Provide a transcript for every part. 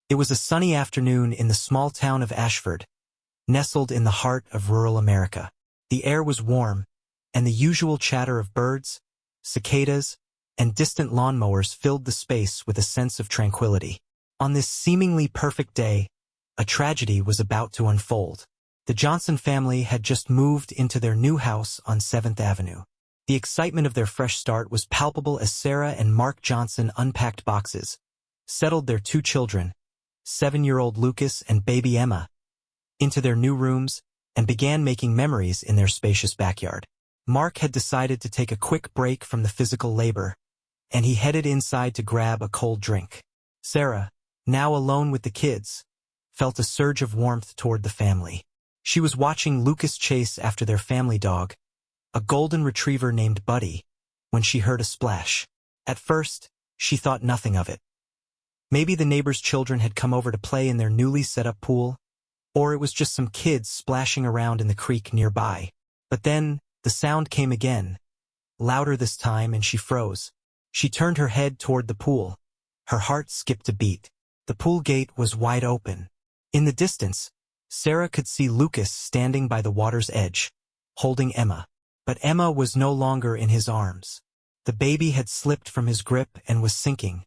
It was a sunny afternoon in the small town of Ashford, nestled in the heart of rural America. The air was warm, and the usual chatter of birds, cicadas, and distant lawnmowers filled the space with a sense of tranquility. On this seemingly perfect day, a tragedy was about to unfold. The Johnson family had just moved into their new house on 7th Avenue. The excitement of their fresh start was palpable as Sarah and Mark Johnson unpacked boxes, settled their two children, 7-year-old Lucas and baby Emma, into their new rooms and began making memories in their spacious backyard. Mark had decided to take a quick break from the physical labor, and he headed inside to grab a cold drink. Sarah, now alone with the kids, felt a surge of warmth toward the family. She was watching Lucas chase after their family dog, a golden retriever named Buddy, when she heard a splash. At first, she thought nothing of it. Maybe the neighbors' children had come over to play in their newly set-up pool, or it was just some kids splashing around in the creek nearby. But then, the sound came again, louder this time, and she froze. She turned her head toward the pool. Her heart skipped a beat. The pool gate was wide open. In the distance, Sarah could see Lucas standing by the water's edge, holding Emma. But Emma was no longer in his arms. The baby had slipped from his grip and was sinking,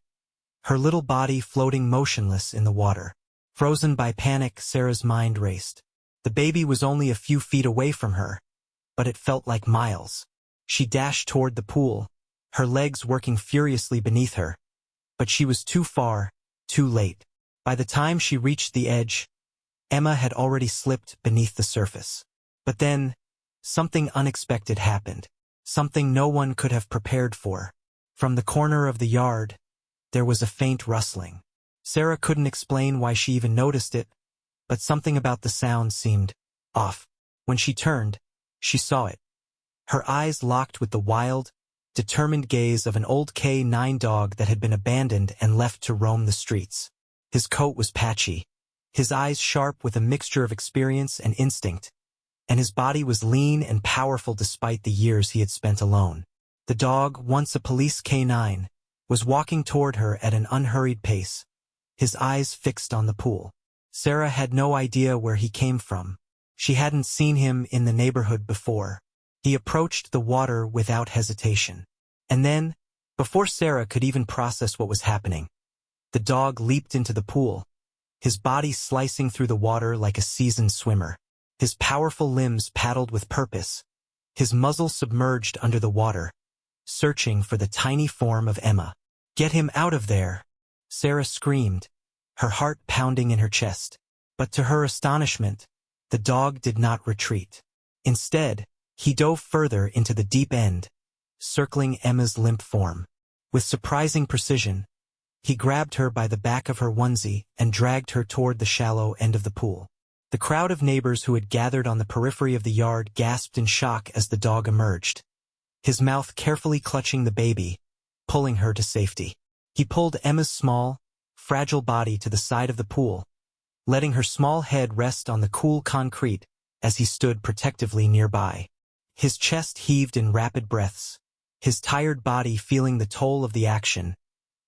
her little body floating motionless in the water. Frozen by panic, Sarah's mind raced. The baby was only a few feet away from her, but it felt like miles. She dashed toward the pool, her legs working furiously beneath her. But she was too far, too late. By the time she reached the edge, Emma had already slipped beneath the surface. But then, something unexpected happened, something no one could have prepared for. From the corner of the yard, there was a faint rustling. Sarah couldn't explain why she even noticed it, but something about the sound seemed off. When she turned, she saw it. Her eyes locked with the wild, determined gaze of an old K9 dog that had been abandoned and left to roam the streets. His coat was patchy, his eyes sharp with a mixture of experience and instinct, and his body was lean and powerful despite the years he had spent alone. The dog, once a police K9, was walking toward her at an unhurried pace, his eyes fixed on the pool. Sarah had no idea where he came from. She hadn't seen him in the neighborhood before. He approached the water without hesitation. And then, before Sarah could even process what was happening, the dog leaped into the pool, his body slicing through the water like a seasoned swimmer. His powerful limbs paddled with purpose, his muzzle submerged under the water, searching for the tiny form of Emma. "Get him out of there!" Sarah screamed, her heart pounding in her chest. But to her astonishment, the dog did not retreat. Instead, he dove further into the deep end, circling Emma's limp form. With surprising precision, he grabbed her by the back of her onesie and dragged her toward the shallow end of the pool. The crowd of neighbors who had gathered on the periphery of the yard gasped in shock as the dog emerged, his mouth carefully clutching the baby, pulling her to safety. He pulled Emma's small, fragile body to the side of the pool, letting her small head rest on the cool concrete as he stood protectively nearby. His chest heaved in rapid breaths, his tired body feeling the toll of the action,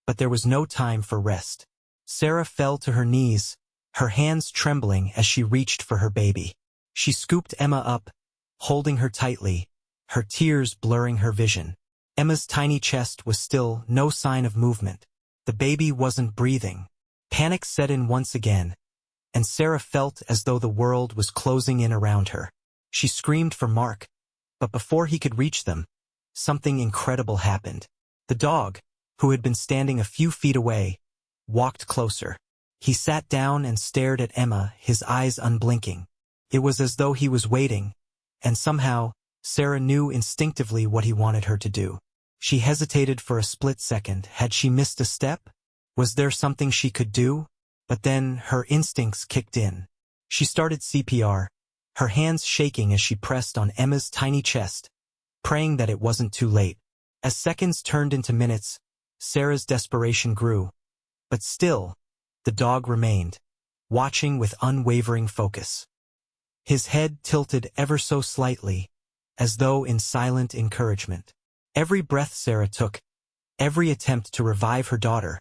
but there was no time for rest. Sarah fell to her knees, her hands trembling as she reached for her baby. She scooped Emma up, holding her tightly, her tears blurring her vision. Emma's tiny chest was still, no sign of movement. The baby wasn't breathing. Panic set in once again, and Sarah felt as though the world was closing in around her. She screamed for Mark, but before he could reach them, something incredible happened. The dog, who had been standing a few feet away, walked closer. He sat down and stared at Emma, his eyes unblinking. It was as though he was waiting, and somehow, Sarah knew instinctively what he wanted her to do. She hesitated for a split second. Had she missed a step? Was there something she could do? But then her instincts kicked in. She started CPR, her hands shaking as she pressed on Emma's tiny chest, praying that it wasn't too late. As seconds turned into minutes, Sarah's desperation grew. But still, the dog remained, watching with unwavering focus. His head tilted ever so slightly, as though in silent encouragement. Every breath Sarah took, every attempt to revive her daughter,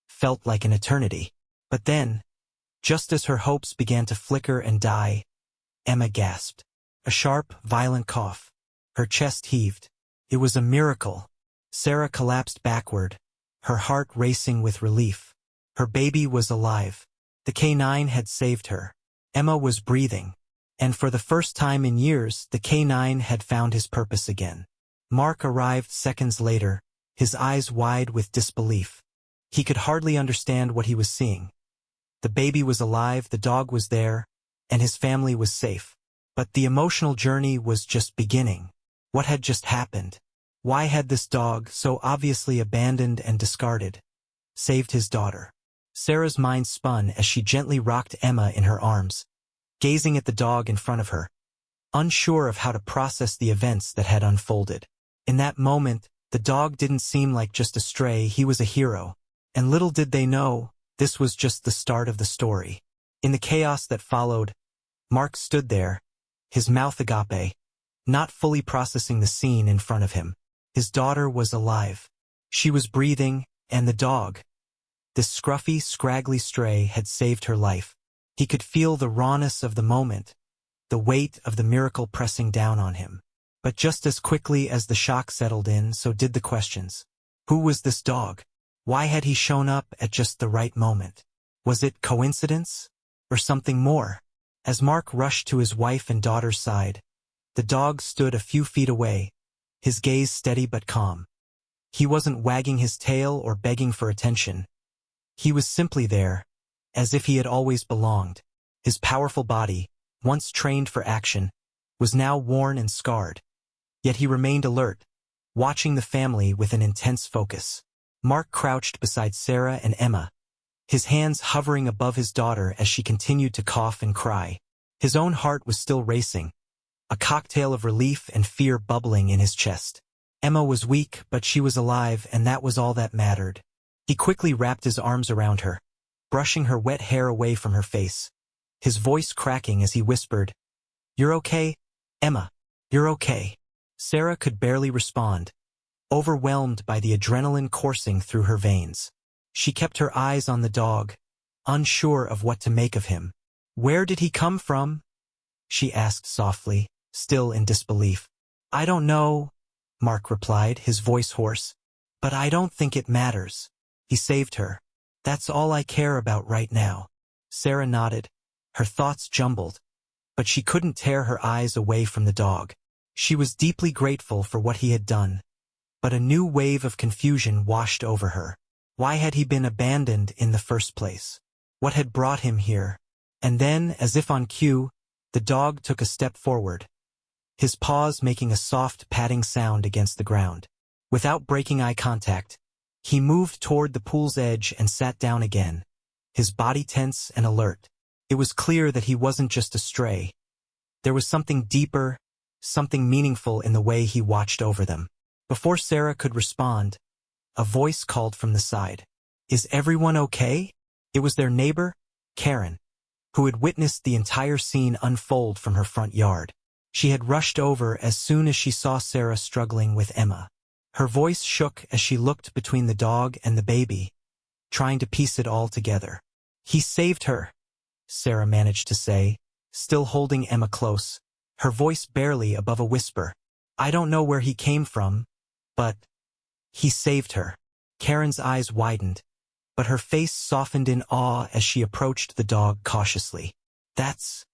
felt like an eternity. But then, just as her hopes began to flicker and die, Emma gasped. A sharp, violent cough. Her chest heaved. It was a miracle. Sarah collapsed backward, her heart racing with relief. Her baby was alive. The K9 had saved her. Emma was breathing. And for the first time in years, the K9 had found his purpose again. Mark arrived seconds later, his eyes wide with disbelief. He could hardly understand what he was seeing. The baby was alive, the dog was there, and his family was safe. But the emotional journey was just beginning. What had just happened? Why had this dog, so obviously abandoned and discarded, saved his daughter? Sarah's mind spun as she gently rocked Emma in her arms, gazing at the dog in front of her, unsure of how to process the events that had unfolded. In that moment, the dog didn't seem like just a stray, he was a hero. And little did they know, this was just the start of the story. In the chaos that followed, Mark stood there, his mouth agape, not fully processing the scene in front of him. His daughter was alive. She was breathing, and the dog, this scruffy, scraggly stray, had saved her life. He could feel the rawness of the moment, the weight of the miracle pressing down on him. But just as quickly as the shock settled in, so did the questions. Who was this dog? Why had he shown up at just the right moment? Was it coincidence? Or something more? As Mark rushed to his wife and daughter's side, the dog stood a few feet away, his gaze steady but calm. He wasn't wagging his tail or begging for attention. He was simply there, as if he had always belonged. His powerful body, once trained for action, was now worn and scarred. Yet he remained alert, watching the family with an intense focus. Mark crouched beside Sarah and Emma, his hands hovering above his daughter as she continued to cough and cry. His own heart was still racing, a cocktail of relief and fear bubbling in his chest. Emma was weak, but she was alive, and that was all that mattered. He quickly wrapped his arms around her, brushing her wet hair away from her face, his voice cracking as he whispered, "You're okay, Emma, you're okay." Sarah could barely respond, overwhelmed by the adrenaline coursing through her veins. She kept her eyes on the dog, unsure of what to make of him. "Where did he come from?" she asked softly, still in disbelief. "I don't know," Mark replied, his voice hoarse. "But I don't think it matters. He saved her. That's all I care about right now." Sarah nodded, her thoughts jumbled, but she couldn't tear her eyes away from the dog. She was deeply grateful for what he had done, but a new wave of confusion washed over her. Why had he been abandoned in the first place? What had brought him here? And then, as if on cue, the dog took a step forward, his paws making a soft padding sound against the ground. Without breaking eye contact, he moved toward the pool's edge and sat down again, his body tense and alert. It was clear that he wasn't just a stray. There was something deeper, something meaningful in the way he watched over them. Before Sarah could respond, a voice called from the side. "Is everyone okay?" It was their neighbor, Karen, who had witnessed the entire scene unfold from her front yard. She had rushed over as soon as she saw Sarah struggling with Emma. Her voice shook as she looked between the dog and the baby, trying to piece it all together. "He saved her," Sarah managed to say, still holding Emma close, her voice barely above a whisper. "I don't know where he came from, but he saved her." Karen's eyes widened, but her face softened in awe as she approached the dog cautiously. "That's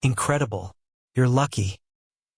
incredible. You're lucky.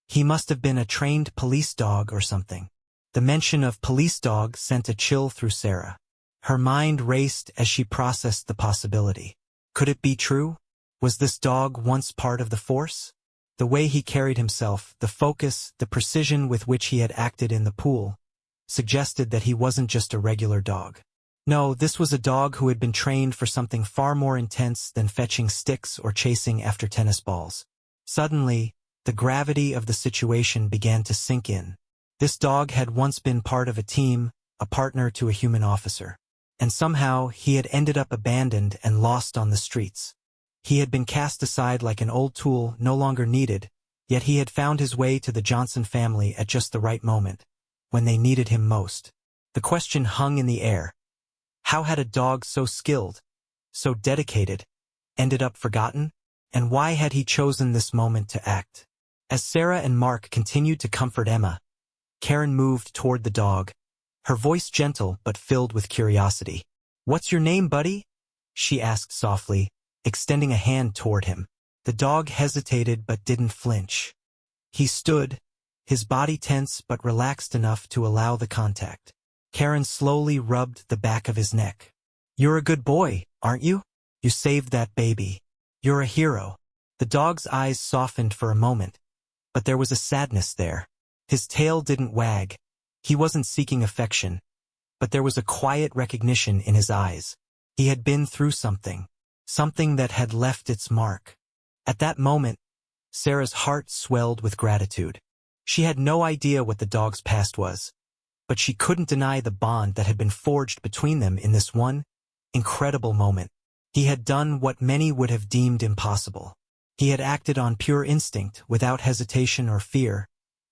He must have been a trained police dog or something." The mention of police dog sent a chill through Sarah. Her mind raced as she processed the possibility. Could it be true? Was this dog once part of the force? The way he carried himself, the focus, the precision with which he had acted in the pool, suggested that he wasn't just a regular dog. No, this was a dog who had been trained for something far more intense than fetching sticks or chasing after tennis balls. Suddenly, the gravity of the situation began to sink in. This dog had once been part of a team, a partner to a human officer. And somehow, he had ended up abandoned and lost on the streets. He had been cast aside like an old tool no longer needed, yet he had found his way to the Johnson family at just the right moment, when they needed him most. The question hung in the air. How had a dog so skilled, so dedicated, ended up forgotten? And why had he chosen this moment to act? As Sarah and Mark continued to comfort Emma, Karen moved toward the dog, her voice gentle but filled with curiosity. "What's your name, buddy?" she asked softly, extending a hand toward him. The dog hesitated but didn't flinch. He stood, his body tense but relaxed enough to allow the contact. Karen slowly rubbed the back of his neck. "You're a good boy, aren't you? You saved that baby. You're a hero." The dog's eyes softened for a moment, but there was a sadness there. His tail didn't wag. He wasn't seeking affection, but there was a quiet recognition in his eyes. He had been through something that had left its mark. At that moment, Sarah's heart swelled with gratitude. She had no idea what the dog's past was, but she couldn't deny the bond that had been forged between them in this one incredible moment. He had done what many would have deemed impossible. He had acted on pure instinct, without hesitation or fear,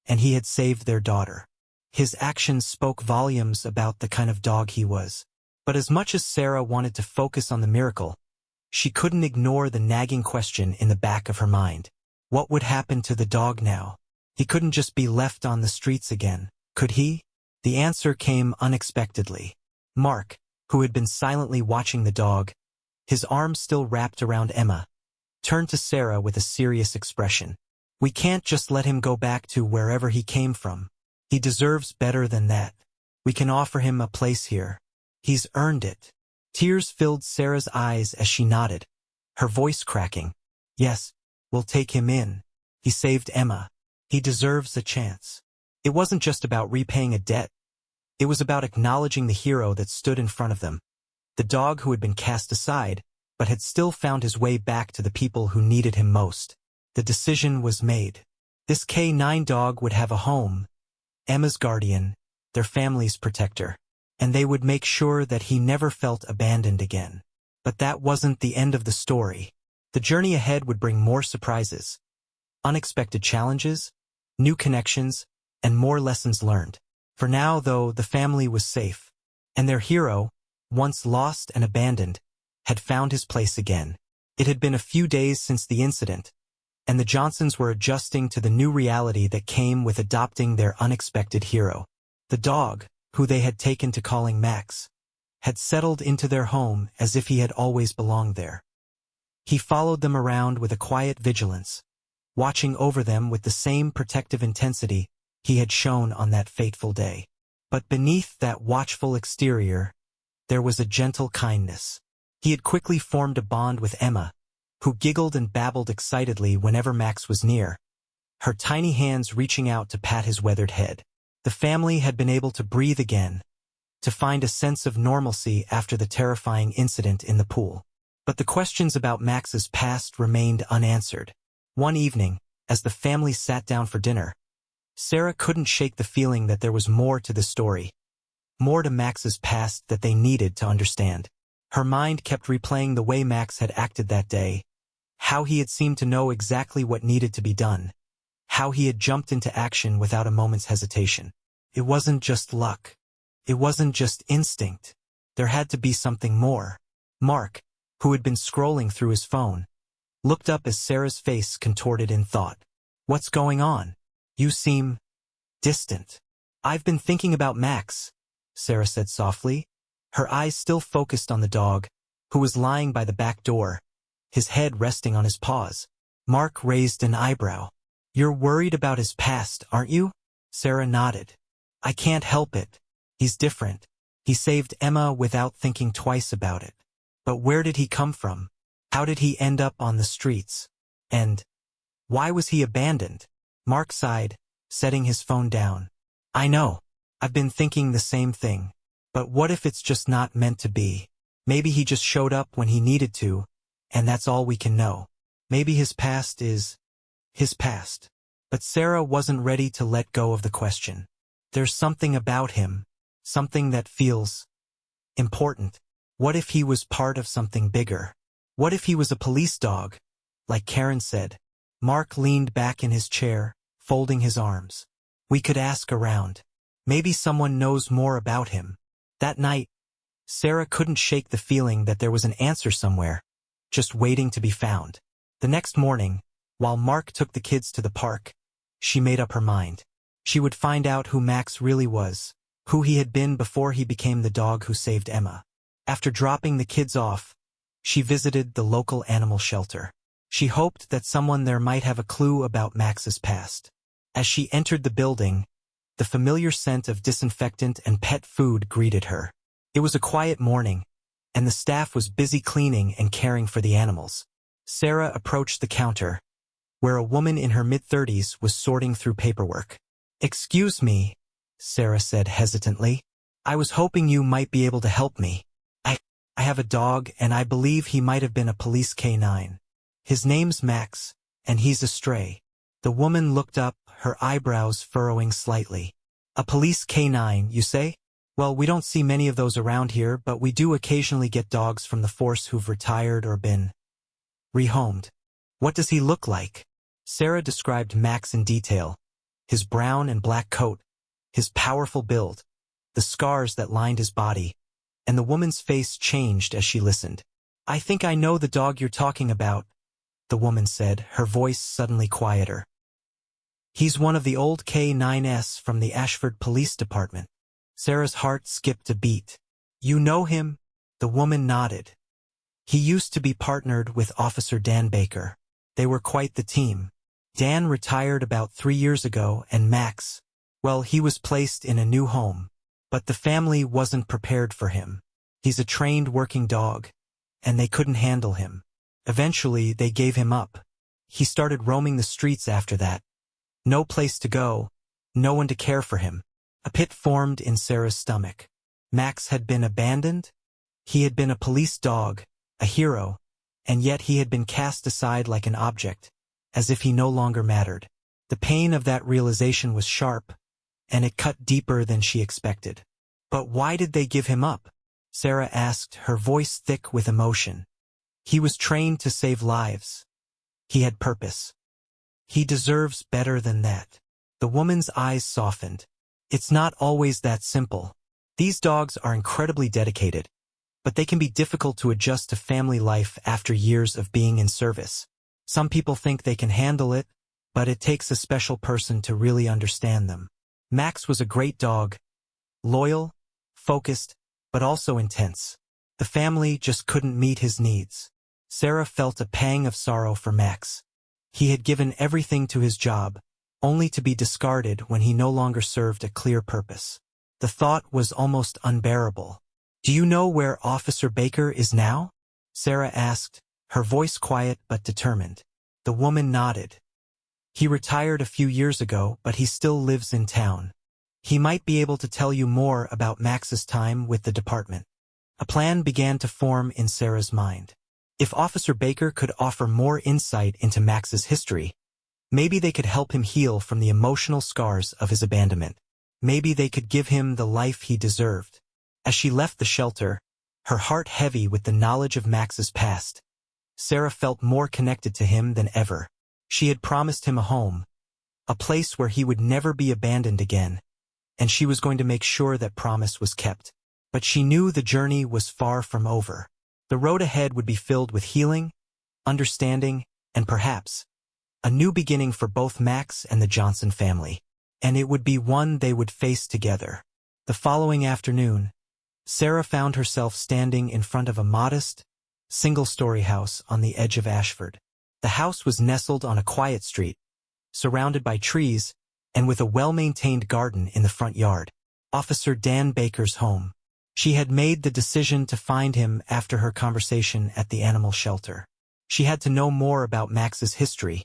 and he had saved their daughter. His actions spoke volumes about the kind of dog he was. But as much as Sarah wanted to focus on the miracle, she couldn't ignore the nagging question in the back of her mind. What would happen to the dog now? He couldn't just be left on the streets again, could he? The answer came unexpectedly. Mark, who had been silently watching the dog, his arms still wrapped around Emma, turned to Sarah with a serious expression. "We can't just let him go back to wherever he came from. He deserves better than that. We can offer him a place here. He's earned it." Tears filled Sarah's eyes as she nodded, her voice cracking. "Yes, we'll take him in. He saved Emma. He deserves a chance." It wasn't just about repaying a debt. It was about acknowledging the hero that stood in front of them. The dog who had been cast aside, but had still found his way back to the people who needed him most. The decision was made. This K9 dog would have a home, Emma's guardian, their family's protector, and they would make sure that he never felt abandoned again. But that wasn't the end of the story. The journey ahead would bring more surprises, unexpected challenges, new connections, and more lessons learned. For now, though, the family was safe, and their hero, once lost and abandoned, had found his place again. It had been a few days since the incident, and the Johnsons were adjusting to the new reality that came with adopting their unexpected hero. The dog, who they had taken to calling Max, had settled into their home as if he had always belonged there. He followed them around with a quiet vigilance, watching over them with the same protective intensity he had shown on that fateful day. But beneath that watchful exterior, there was a gentle kindness. He had quickly formed a bond with Emma, who giggled and babbled excitedly whenever Max was near, her tiny hands reaching out to pat his weathered head. The family had been able to breathe again, to find a sense of normalcy after the terrifying incident in the pool. But the questions about Max's past remained unanswered. One evening, as the family sat down for dinner, Sarah couldn't shake the feeling that there was more to the story, more to Max's past that they needed to understand. Her mind kept replaying the way Max had acted that day, how he had seemed to know exactly what needed to be done, how he had jumped into action without a moment's hesitation. It wasn't just luck. It wasn't just instinct. There had to be something more. Mark, who had been scrolling through his phone, looked up as Sarah's face contorted in thought. "What's going on? You seem distant." "I've been thinking about Max," Sarah said softly, her eyes still focused on the dog, who was lying by the back door, his head resting on his paws. Mark raised an eyebrow. "You're worried about his past, aren't you?" Sarah nodded. "I can't help it. He's different. He saved Emma without thinking twice about it. But where did he come from? How did he end up on the streets? And why was he abandoned?" Mark sighed, setting his phone down. "I know. I've been thinking the same thing. But what if it's just not meant to be? Maybe he just showed up when he needed to, and that's all we can know. Maybe his past is his past." But Sarah wasn't ready to let go of the question. There's something about him, something that feels important. What if he was part of something bigger? What if he was a police dog, like Karen said? Mark leaned back in his chair, folding his arms. "We could ask around. Maybe someone knows more about him." That night, Sarah couldn't shake the feeling that there was an answer somewhere, just waiting to be found. The next morning, while Mark took the kids to the park, she made up her mind. She would find out who Max really was, who he had been before he became the dog who saved Emma. After dropping the kids off, she visited the local animal shelter. She hoped that someone there might have a clue about Max's past. As she entered the building, the familiar scent of disinfectant and pet food greeted her. It was a quiet morning, and the staff was busy cleaning and caring for the animals. Sarah approached the counter, where a woman in her mid-30s was sorting through paperwork. "Excuse me," Sarah said hesitantly. "I was hoping you might be able to help me. I have a dog, and I believe he might have been a police K9. His name's Max, and he's a stray." The woman looked up, her eyebrows furrowing slightly. "A police K9, you say? Well, we don't see many of those around here, but we do occasionally get dogs from the force who've retired or been rehomed." "What does he look like?" Sarah described Max in detail. His brown and black coat, his powerful build, the scars that lined his body, and the woman's face changed as she listened. "I think I know the dog you're talking about," the woman said, her voice suddenly quieter. "He's one of the old K9s from the Ashford Police Department." Sarah's heart skipped a beat. "You know him?" The woman nodded. "He used to be partnered with Officer Dan Baker. They were quite the team. Dan retired about 3 years ago, and Max, well, he was placed in a new home. But the family wasn't prepared for him. He's a trained working dog, and they couldn't handle him. Eventually, they gave him up. He started roaming the streets after that. No place to go, no one to care for him." A pit formed in Sarah's stomach. Max had been abandoned? He had been a police dog, a hero, and yet he had been cast aside like an object, as if he no longer mattered. The pain of that realization was sharp, and it cut deeper than she expected. "But why did they give him up?" Sarah asked, her voice thick with emotion. "He was trained to save lives. He had purpose. He deserves better than that." The woman's eyes softened. "It's not always that simple. These dogs are incredibly dedicated, but they can be difficult to adjust to family life after years of being in service. Some people think they can handle it, but it takes a special person to really understand them. Max was a great dog, loyal, focused, but also intense. The family just couldn't meet his needs." Sarah felt a pang of sorrow for Max. He had given everything to his job, only to be discarded when he no longer served a clear purpose. The thought was almost unbearable. "Do you know where Officer Baker is now?" Sarah asked, her voice quiet but determined. The woman nodded. "He retired a few years ago, but he still lives in town. He might be able to tell you more about Max's time with the department." A plan began to form in Sarah's mind. If Officer Baker could offer more insight into Max's history, maybe they could help him heal from the emotional scars of his abandonment. Maybe they could give him the life he deserved. As she left the shelter, her heart heavy with the knowledge of Max's past, Sarah felt more connected to him than ever. She had promised him a home, a place where he would never be abandoned again, and she was going to make sure that promise was kept. But she knew the journey was far from over. The road ahead would be filled with healing, understanding, and perhaps a new beginning for both Max and the Johnson family. And it would be one they would face together. The following afternoon, Sarah found herself standing in front of a modest, single-story house on the edge of Ashford. The house was nestled on a quiet street, surrounded by trees, and with a well-maintained garden in the front yard. Officer Dan Baker's home. She had made the decision to find him after her conversation at the animal shelter. She had to know more about Max's history,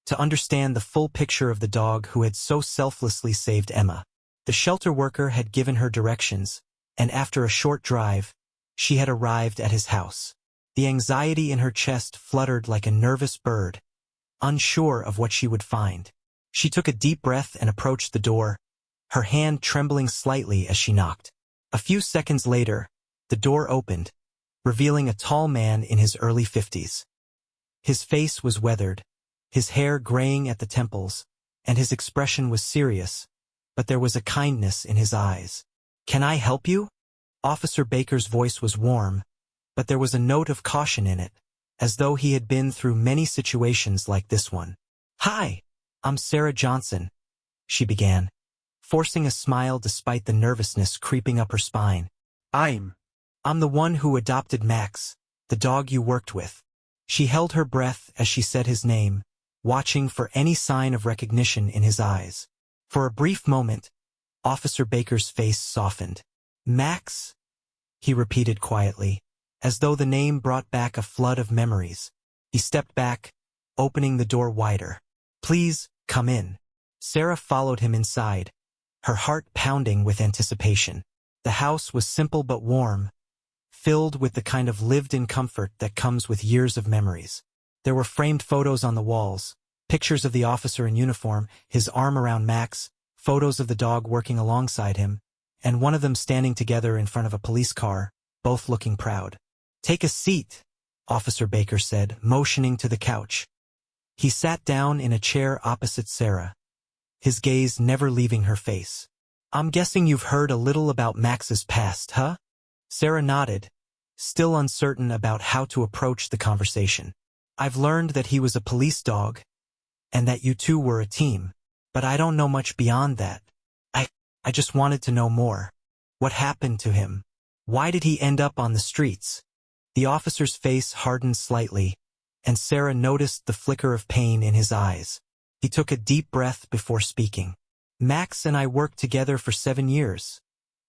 to understand the full picture of the dog who had so selflessly saved Emma. The shelter worker had given her directions, and after a short drive, she had arrived at his house. The anxiety in her chest fluttered like a nervous bird, unsure of what she would find. She took a deep breath and approached the door, her hand trembling slightly as she knocked. A few seconds later, the door opened, revealing a tall man in his early 50s. His face was weathered, his hair graying at the temples, and his expression was serious, but there was a kindness in his eyes. "Can I help you?" Officer Baker's voice was warm, but there was a note of caution in it, as though he had been through many situations like this one. "Hi, I'm Sarah Johnson," she began, forcing a smile despite the nervousness creeping up her spine. I'm the one who adopted Max, the dog you worked with." She held her breath as she said his name, watching for any sign of recognition in his eyes. For a brief moment, Officer Baker's face softened. "Max?" he repeated quietly, as though the name brought back a flood of memories. He stepped back, opening the door wider. "Please, come in." Sarah followed him inside, her heart pounding with anticipation. The house was simple but warm, filled with the kind of lived-in comfort that comes with years of memories. There were framed photos on the walls, pictures of the officer in uniform, his arm around Max, photos of the dog working alongside him, and one of them standing together in front of a police car, both looking proud. "Take a seat," Officer Baker said, motioning to the couch. He sat down in a chair opposite Sarah, his gaze never leaving her face. "I'm guessing you've heard a little about Max's past, huh?" Sarah nodded, still uncertain about how to approach the conversation. "I've learned that he was a police dog, and that you two were a team, but I don't know much beyond that. I just wanted to know more. What happened to him? Why did he end up on the streets?" The officer's face hardened slightly, and Sarah noticed the flicker of pain in his eyes. He took a deep breath before speaking. "Max and I worked together for 7 years,"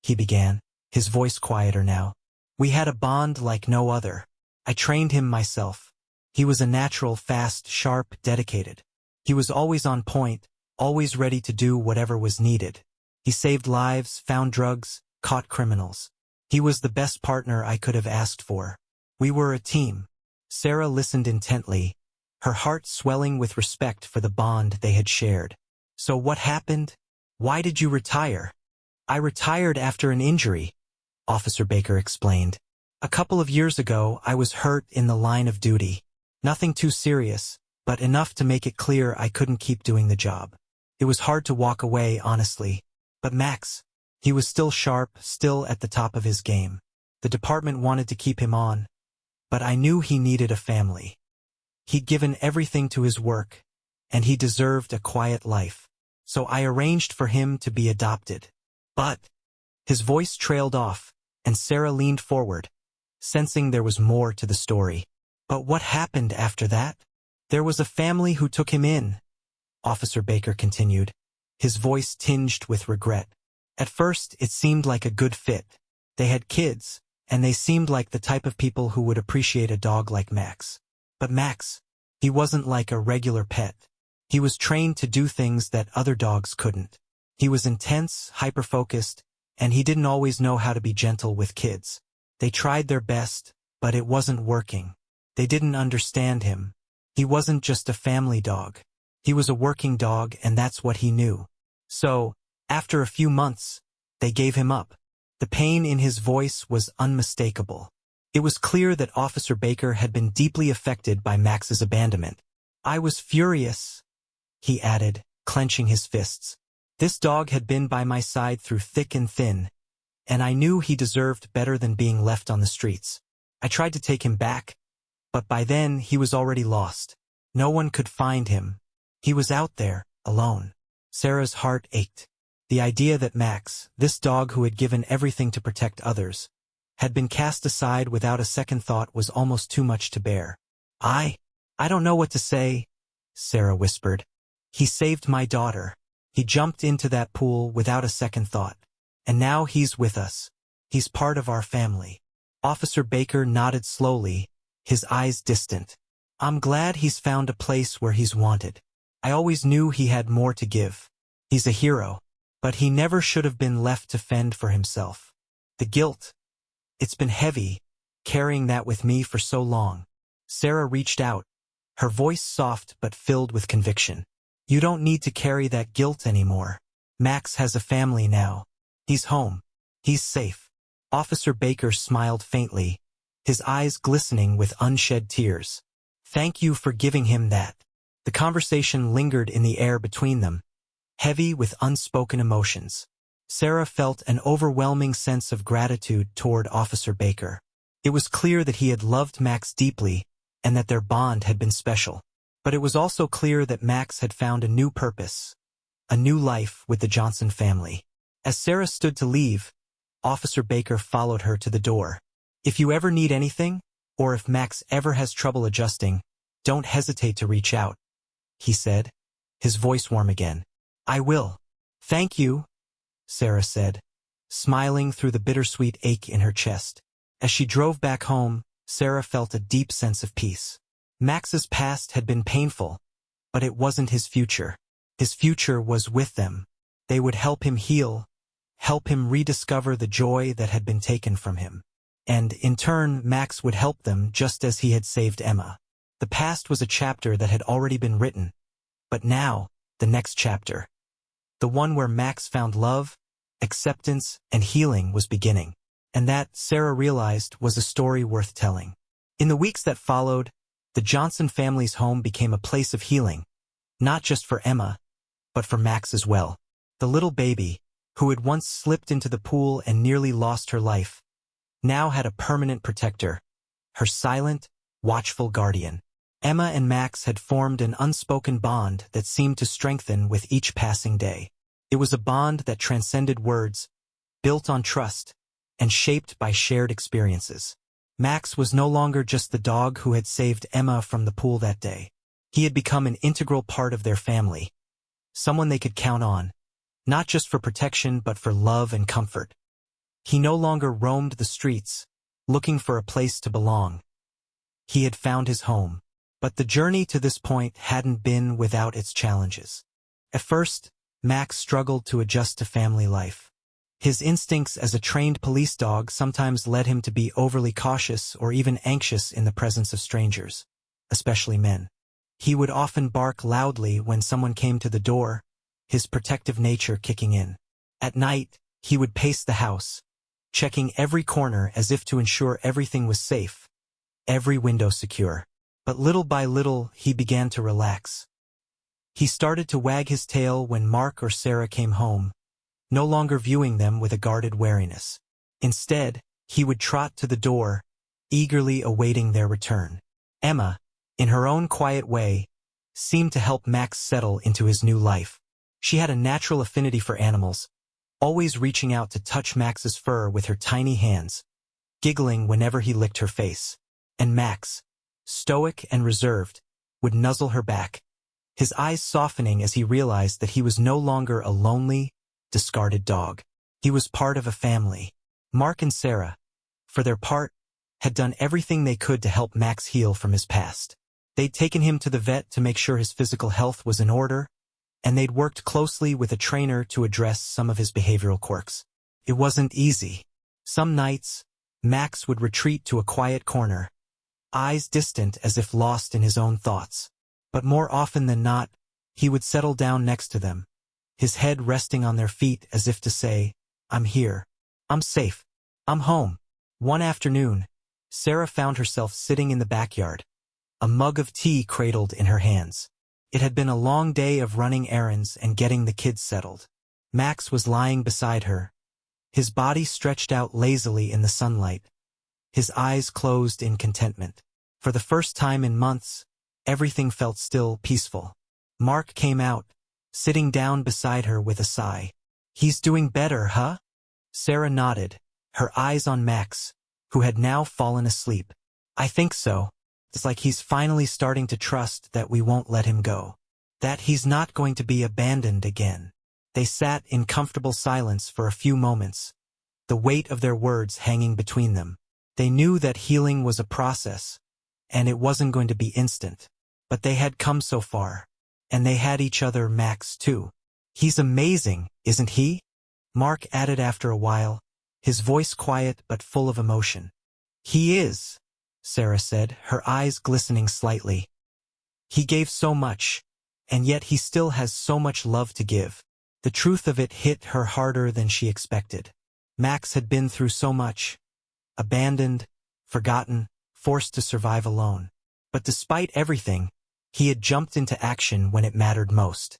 he began, his voice quieter now. "We had a bond like no other. I trained him myself. He was a natural, fast, sharp, dedicated. He was always on point, always ready to do whatever was needed. He saved lives, found drugs, caught criminals. He was the best partner I could have asked for. We were a team." Sarah listened intently, her heart swelling with respect for the bond they had shared. "So what happened? Why did you retire?" "I retired after an injury," Officer Baker explained. "A couple of years ago, I was hurt in the line of duty. Nothing too serious, but enough to make it clear I couldn't keep doing the job. It was hard to walk away, honestly. But Max, he was still sharp, still at the top of his game. The department wanted to keep him on, but I knew he needed a family. He'd given everything to his work, and he deserved a quiet life. So I arranged for him to be adopted. But..." His voice trailed off, and Sarah leaned forward, sensing there was more to the story. "But what happened after that?" "There was a family who took him in," Officer Baker continued, his voice tinged with regret. "At first, it seemed like a good fit. They had kids, and they seemed like the type of people who would appreciate a dog like Max. But Max, he wasn't like a regular pet. He was trained to do things that other dogs couldn't. He was intense, hyper-focused, and he didn't always know how to be gentle with kids. They tried their best, but it wasn't working. They didn't understand him. He wasn't just a family dog. He was a working dog, and that's what he knew. So, after a few months, they gave him up." The pain in his voice was unmistakable. It was clear that Officer Baker had been deeply affected by Max's abandonment. "I was furious," he added, clenching his fists. "This dog had been by my side through thick and thin, and I knew he deserved better than being left on the streets. I tried to take him back, but by then he was already lost. No one could find him. He was out there, alone." Sarah's heart ached. The idea that Max, this dog who had given everything to protect others, had been cast aside without a second thought was almost too much to bear. I don't know what to say," Sarah whispered. "He saved my daughter. He jumped into that pool without a second thought. And now he's with us. He's part of our family." Officer Baker nodded slowly, his eyes distant. "I'm glad he's found a place where he's wanted. I always knew he had more to give. He's a hero, but he never should have been left to fend for himself. The guilt, it's been heavy, carrying that with me for so long." Sarah reached out, her voice soft but filled with conviction. "You don't need to carry that guilt anymore. Max has a family now. He's home. He's safe." Officer Baker smiled faintly, his eyes glistening with unshed tears. "Thank you for giving him that." The conversation lingered in the air between them, heavy with unspoken emotions. Sarah felt an overwhelming sense of gratitude toward Officer Baker. It was clear that he had loved Max deeply and that their bond had been special. But it was also clear that Max had found a new purpose, a new life with the Johnson family. As Sarah stood to leave, Officer Baker followed her to the door. "If you ever need anything, or if Max ever has trouble adjusting, don't hesitate to reach out," he said, his voice warm again. "I will." "Thank you," Sarah said, smiling through the bittersweet ache in her chest. As she drove back home, Sarah felt a deep sense of peace. Max's past had been painful, but it wasn't his future. His future was with them. They would help him heal, help him rediscover the joy that had been taken from him. And, in turn, Max would help them just as he had saved Emma. The past was a chapter that had already been written, but now, the next chapter, the one where Max found love, acceptance, and healing, was beginning. And that, Sarah realized, was a story worth telling. In the weeks that followed, the Johnson family's home became a place of healing, not just for Emma, but for Max as well. The little baby, who had once slipped into the pool and nearly lost her life, now had a permanent protector, her silent, watchful guardian. Emma and Max had formed an unspoken bond that seemed to strengthen with each passing day. It was a bond that transcended words, built on trust, and shaped by shared experiences. Max was no longer just the dog who had saved Emma from the pool that day. He had become an integral part of their family, someone they could count on, not just for protection but for love and comfort. He no longer roamed the streets, looking for a place to belong. He had found his home. But the journey to this point hadn't been without its challenges. At first, Max struggled to adjust to family life. His instincts as a trained police dog sometimes led him to be overly cautious or even anxious in the presence of strangers, especially men. He would often bark loudly when someone came to the door, his protective nature kicking in. At night, he would pace the house, checking every corner as if to ensure everything was safe, every window secure. But little by little, he began to relax. He started to wag his tail when Mark or Sarah came home, no longer viewing them with a guarded wariness. Instead, he would trot to the door, eagerly awaiting their return. Emma, in her own quiet way, seemed to help Max settle into his new life. She had a natural affinity for animals, always reaching out to touch Max's fur with her tiny hands, giggling whenever he licked her face. And Max, stoic and reserved, would nuzzle her back, his eyes softening as he realized that he was no longer a lonely, discarded dog. He was part of a family. Mark and Sarah, for their part, had done everything they could to help Max heal from his past. They'd taken him to the vet to make sure his physical health was in order, and they'd worked closely with a trainer to address some of his behavioral quirks. It wasn't easy. Some nights, Max would retreat to a quiet corner, eyes distant as if lost in his own thoughts. But more often than not, he would settle down next to them, his head resting on their feet as if to say, "I'm here. I'm safe. I'm home." One afternoon, Sarah found herself sitting in the backyard, a mug of tea cradled in her hands. It had been a long day of running errands and getting the kids settled. Max was lying beside her, his body stretched out lazily in the sunlight, his eyes closed in contentment. For the first time in months, everything felt still, peaceful. Mark came out, sitting down beside her with a sigh. "He's doing better, huh?" Sarah nodded, her eyes on Max, who had now fallen asleep. "I think so. It's like he's finally starting to trust that we won't let him go. That he's not going to be abandoned again." They sat in comfortable silence for a few moments, the weight of their words hanging between them. They knew that healing was a process, and it wasn't going to be instant. But they had come so far, and they had each other, Max, too. "He's amazing, isn't he?" Mark added after a while, his voice quiet but full of emotion. "He is," Sarah said, her eyes glistening slightly. "He gave so much, and yet he still has so much love to give." The truth of it hit her harder than she expected. Max had been through so much, abandoned, forgotten, forced to survive alone. But despite everything, he had jumped into action when it mattered most.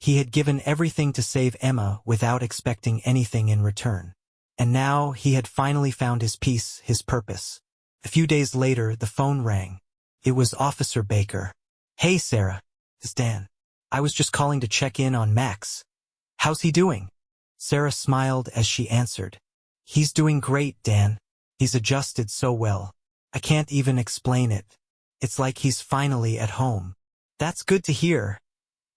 He had given everything to save Emma without expecting anything in return. And now he had finally found his peace, his purpose. A few days later, the phone rang. It was Officer Baker. "Hey, Sarah. It's Dan. I was just calling to check in on Max. How's he doing?" Sarah smiled as she answered. "He's doing great, Dan. He's adjusted so well. I can't even explain it. It's like he's finally at home." "That's good to hear."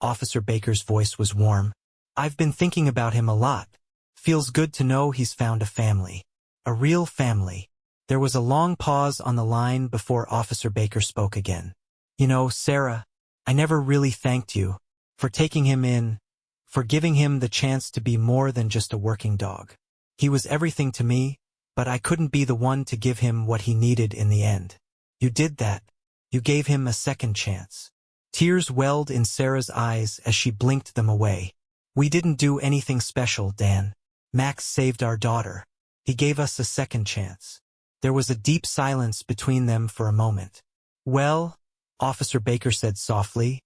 Officer Baker's voice was warm. "I've been thinking about him a lot. Feels good to know he's found a family. A real family." There was a long pause on the line before Officer Baker spoke again. "You know, Sarah, I never really thanked you for taking him in, for giving him the chance to be more than just a working dog. He was everything to me, but I couldn't be the one to give him what he needed in the end. You did that. You gave him a second chance." Tears welled in Sarah's eyes as she blinked them away. "We didn't do anything special, Dan. Max saved our daughter. He gave us a second chance." There was a deep silence between them for a moment. "Well," Officer Baker said softly,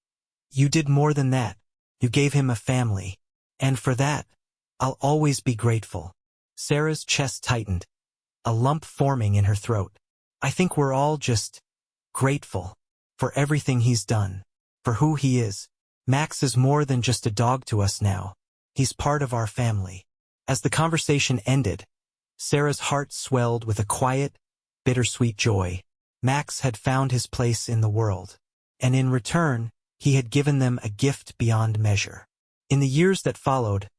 "you did more than that. You gave him a family. And for that, I'll always be grateful." Sarah's chest tightened, a lump forming in her throat. "I think we're all just grateful for everything he's done, for who he is. Max is more than just a dog to us now. He's part of our family." As the conversation ended, Sarah's heart swelled with a quiet, bittersweet joy. Max had found his place in the world, and in return, he had given them a gift beyond measure. In the years that followed,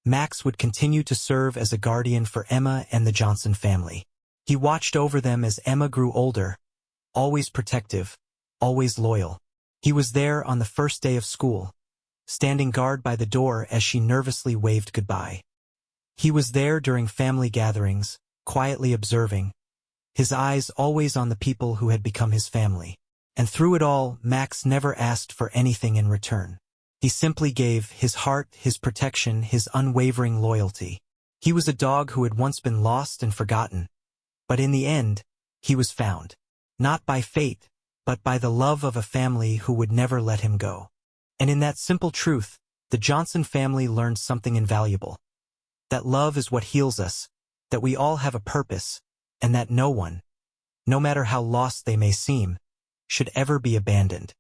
Max would continue to serve as a guardian for Emma and the Johnson family. He watched over them as Emma grew older, always protective, always loyal. He was there on the first day of school, standing guard by the door as she nervously waved goodbye. He was there during family gatherings, quietly observing, his eyes always on the people who had become his family. And through it all, Max never asked for anything in return. He simply gave his heart, his protection, his unwavering loyalty. He was a dog who had once been lost and forgotten. But in the end, he was found. Not by fate, but by the love of a family who would never let him go. And in that simple truth, the Johnson family learned something invaluable. That love is what heals us, that we all have a purpose, and that no one, no matter how lost they may seem, should ever be abandoned.